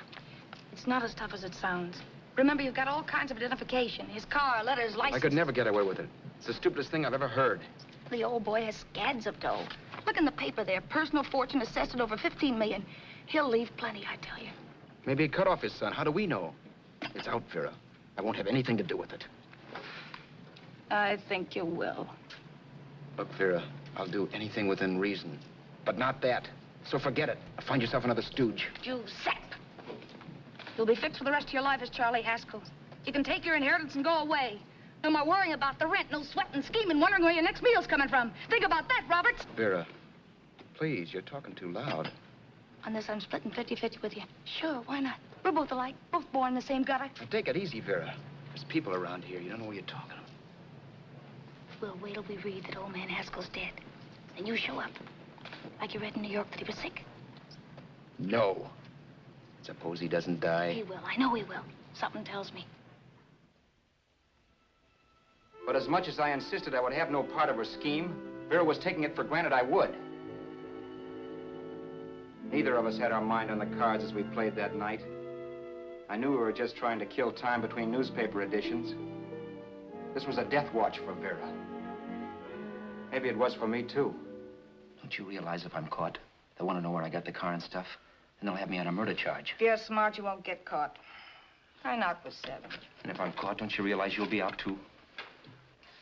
It's not as tough as it sounds. Remember, you've got all kinds of identification. His car, letters, license. I could never get away with it. It's the stupidest thing I've ever heard. The old boy has scads of dough. Look in the paper there. Personal fortune assessed at over 15 million. He'll leave plenty, I tell you. Maybe he cut off his son. How do we know? It's out, Vera. I won't have anything to do with it. I think you will. Look, Vera, I'll do anything within reason. But not that. So forget it. Find yourself another stooge. You sap. You'll be fixed for the rest of your life as Charlie Haskell. You can take your inheritance and go away. No more worrying about the rent, no sweating, scheming, wondering where your next meal's coming from. Think about that, Roberts. Vera, please, you're talking too loud. On this, I'm splitting 50-50 with you. Sure, why not? We're both alike, both born in the same gutter. Now, take it easy, Vera. There's people around here. You don't know what you're talking about. We'll wait till we read that old man Haskell's dead. Then you show up. Like you read in New York that he was sick. No. Suppose he doesn't die. He will. I know he will. Something tells me. But as much as I insisted I would have no part of her scheme, Vera was taking it for granted I would. Neither of us had our mind on the cards as we played that night. I knew we were just trying to kill time between newspaper editions. This was a death watch for Vera. Maybe it was for me, too. Don't you realize if I'm caught, they'll want to know where I got the car and stuff, and they'll have me on a murder charge. If you're smart, you won't get caught. I knocked for 7. And if I'm caught, don't you realize you'll be out, too?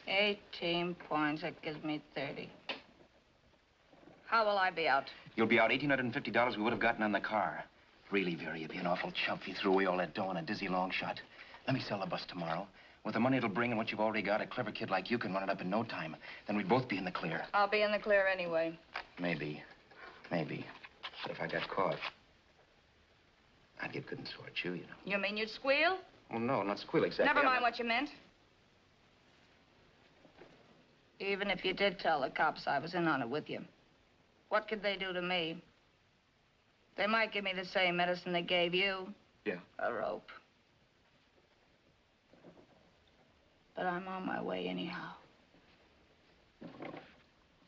18 points, that gives me 30. How will I be out? You'll be out $1,850 we would have gotten on the car. Really, Vera, you'd be an awful chump if you threw away all that dough on a dizzy long shot. Let me sell the bus tomorrow. With the money it'll bring and what you've already got, a clever kid like you can run it up in no time. Then we'd both be in the clear. I'll be in the clear anyway. Maybe. Maybe. But if I got caught, I'd get good and sore at you, you know. You mean you'd squeal? Well, no, not squeal exactly. Never mind what you meant. Even if you did tell the cops I was in on it with you, what could they do to me? They might give me the same medicine they gave you. Yeah. A rope. But I'm on my way anyhow.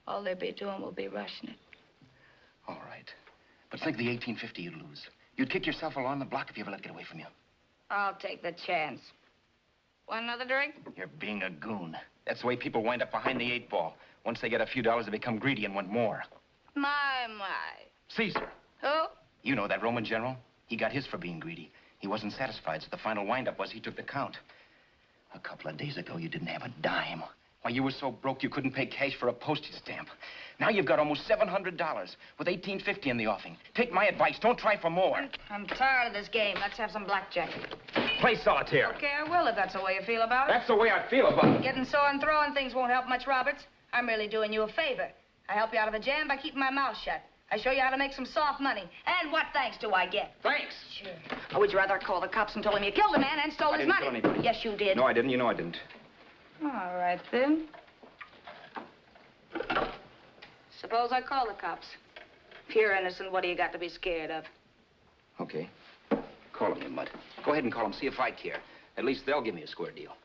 All they'll be doing will be rushing it. All right. But think of the $1,850 you'd lose. You'd kick yourself along the block if you ever let it get away from you. I'll take the chance. Want another drink? You're being a goon. That's the way people wind up behind the 8 ball. Once they get a few dollars, they become greedy and want more. My. Caesar. Who? You know that Roman general? He got his for being greedy. He wasn't satisfied, so the final wind-up was he took the count. A couple of days ago, you didn't have a dime. Why, you were so broke you couldn't pay cash for a postage stamp. Now you've got almost $700 with $1,850 in the offing. Take my advice. Don't try for more. I'm tired of this game. Let's have some blackjack. Play solitaire. Okay, I will if that's the way you feel about it. That's the way I feel about it. Getting sore and throwing things won't help much, Roberts. I'm really doing you a favor. I help you out of a jam by keeping my mouth shut. I show you how to make some soft money. And what thanks do I get? Thanks. Sure. Or would you rather call the cops and told him you killed a man and stole his money? I didn't kill anybody. Yes, you did. No, I didn't. You know I didn't. All right, then. Suppose I call the cops. If you're innocent, what do you got to be scared of? Okay. Call him, you mutt. Go ahead and call him. See if I care. At least they'll give me a square deal.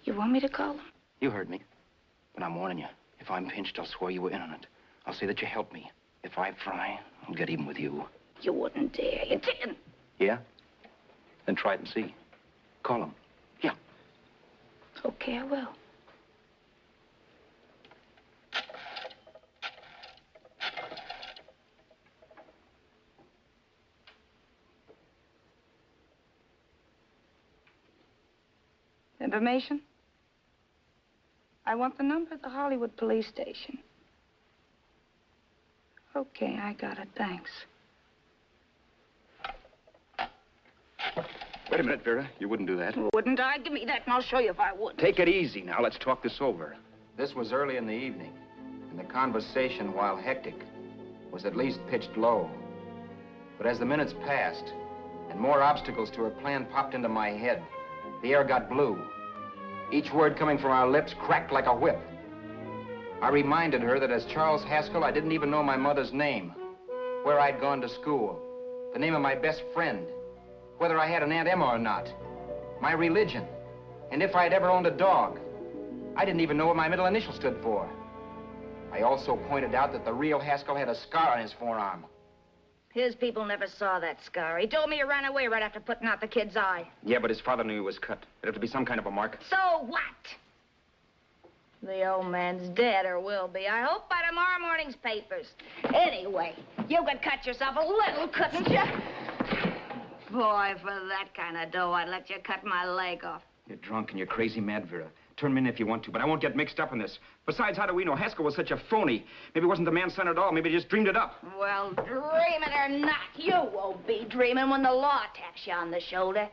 You want me to call them? You heard me. But I'm warning you. If I'm pinched, I'll swear you were in on it. I'll say that you helped me. If I fry, I'll get even with you. You wouldn't dare. You didn't. Yeah? Then try it and see. Call him. Yeah. Okay, I will. Information? I want the number of the Hollywood police station. Okay, I got it. Thanks. Wait a minute, Vera. You wouldn't do that. Wouldn't I? Give me that and I'll show you if I would. Take it easy now. Let's talk this over. This was early in the evening, and the conversation, while hectic, was at least pitched low. But as the minutes passed, and more obstacles to her plan popped into my head, the air got blue. Each word coming from our lips cracked like a whip. I reminded her that as Charles Haskell, I didn't even know my mother's name, where I'd gone to school, the name of my best friend, whether I had an Aunt Emma or not, my religion, and if I'd ever owned a dog. I didn't even know what my middle initial stood for. I also pointed out that the real Haskell had a scar on his forearm. His people never saw that scar. He told me he ran away right after putting out the kid's eye. Yeah, but his father knew he was cut. It'd have to be some kind of a mark. So what? The old man's dead, or will be. I hope by tomorrow morning's papers. Anyway, you could cut yourself a little, couldn't you? Boy, for that kind of dough, I'd let you cut my leg off. You're drunk and you're crazy mad, Vera. Turn me in if you want to, but I won't get mixed up in this. Besides, how do we know? Haskell was such a phony. Maybe he wasn't the man's son at all. Maybe he just dreamed it up. Well, dream it or not, you won't be dreaming when the law taps you on the shoulder.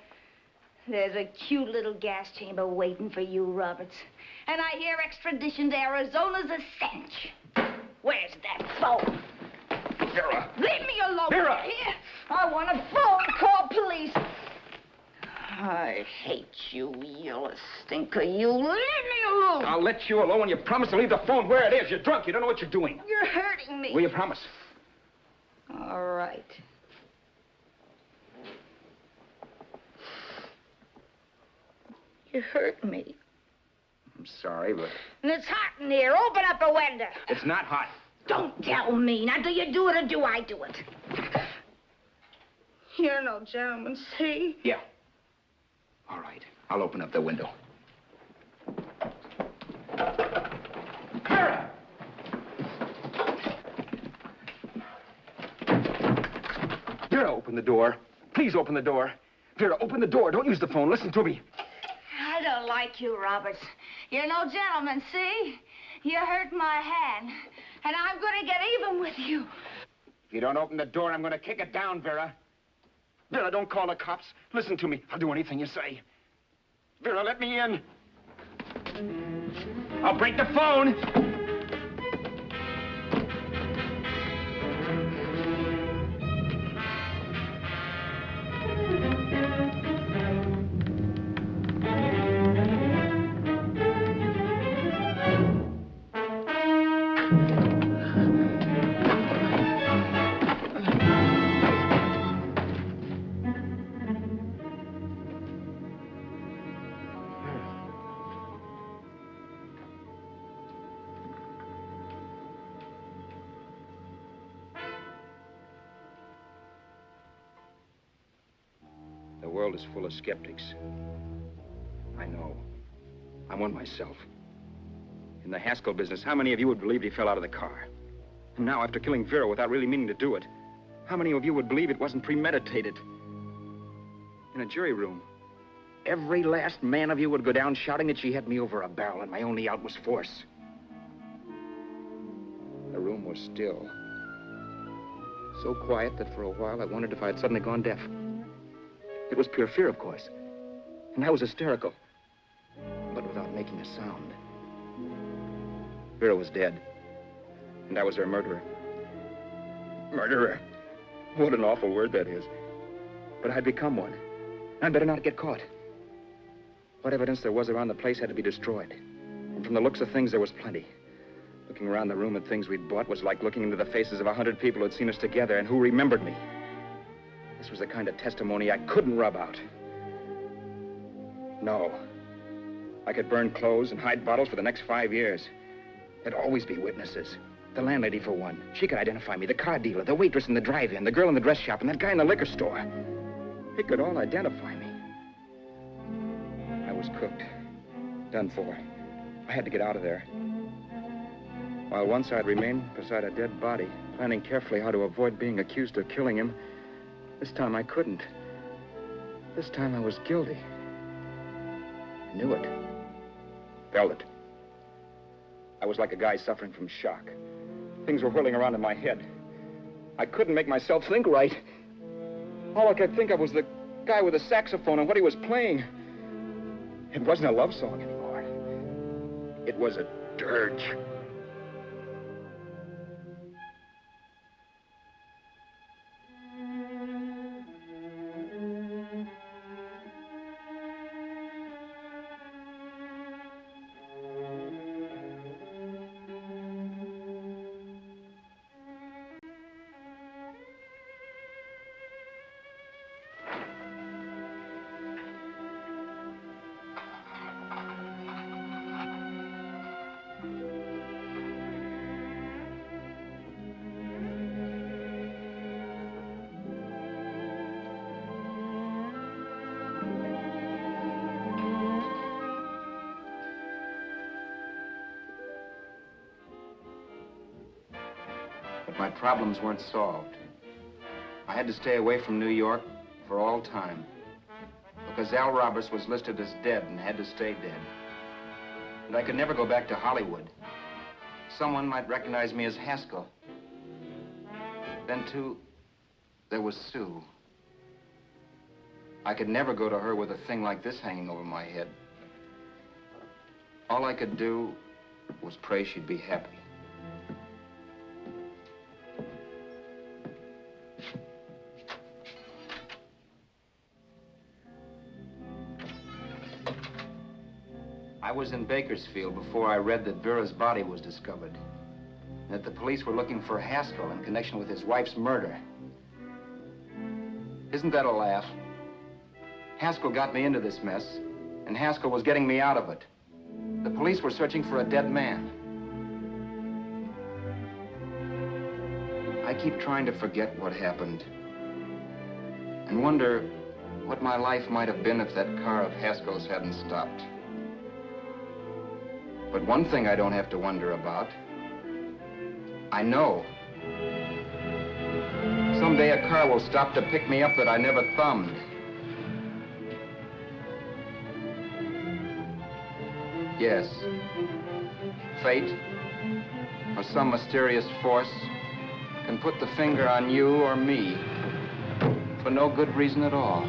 There's a cute little gas chamber waiting for you, Roberts. And I hear extradition to Arizona's a cinch. Where's that phone? Vera! Leave me alone. Vera! Here. I want a phone. Call police. I hate you yellow stinker. You leave me alone. I'll let you alone when you promise to leave the phone where it is. You're drunk. You don't know what you're doing. You're hurting me. Will you promise? All right. You hurt me. I'm sorry, but... And it's hot in here. Open up a window. It's not hot. Don't tell me. Now, do you do it or do I do it? You're no gentleman, see? Yeah. All right. I'll open up the window. Vera! Vera, open the door. Please open the door. Vera, open the door. Don't use the phone. Listen to me. I don't like you, Roberts. You're no gentleman, see? You hurt my hand, and I'm going to get even with you. If you don't open the door, I'm going to kick it down, Vera. Vera, don't call the cops. Listen to me. I'll do anything you say. Vera, let me in. I'll break the phone. The world is full of skeptics. I know. I'm one myself. In the Haskell business, how many of you would believe he fell out of the car? And now, after killing Vera without really meaning to do it, how many of you would believe it wasn't premeditated? In a jury room, every last man of you would go down shouting that she had me over a barrel and my only out was force. The room was still. So quiet that for a while I wondered if I had suddenly gone deaf. It was pure fear, of course. And I was hysterical. But without making a sound. Vera was dead. And I was her murderer. Murderer. What an awful word that is. But I'd become one. I'd better not get caught. What evidence there was around the place had to be destroyed. And from the looks of things, there was plenty. Looking around the room at things we'd bought was like looking into the faces of 100 people who'd seen us together and who remembered me. This was the kind of testimony I couldn't rub out. No. I could burn clothes and hide bottles for the next 5 years. There'd always be witnesses. The landlady, for one. She could identify me. The car dealer, the waitress in the drive-in, the girl in the dress shop, and that guy in the liquor store. They could all identify me. I was cooked. Done for. I had to get out of there. While once I'd remain beside a dead body, planning carefully how to avoid being accused of killing him, this time I couldn't. This time I was guilty. Knew it. Felt it. I was like a guy suffering from shock. Things were whirling around in my head. I couldn't make myself think right. All I could think of was the guy with the saxophone and what he was playing. It wasn't a love song anymore. It was a dirge. My problems weren't solved. I had to stay away from New York for all time because Al Roberts was listed as dead and had to stay dead. And I could never go back to Hollywood. Someone might recognize me as Haskell. Then, too, there was Sue. I could never go to her with a thing like this hanging over my head. All I could do was pray she'd be happy. I was in Bakersfield before I read that Vera's body was discovered, and that the police were looking for Haskell in connection with his wife's murder. Isn't that a laugh? Haskell got me into this mess, and Haskell was getting me out of it. The police were searching for a dead man. I keep trying to forget what happened and wonder what my life might have been if that car of Haskell's hadn't stopped. But one thing I don't have to wonder about. I know. Someday a car will stop to pick me up that I never thumbed. Yes. Fate, or some mysterious force, can put the finger on you or me for no good reason at all.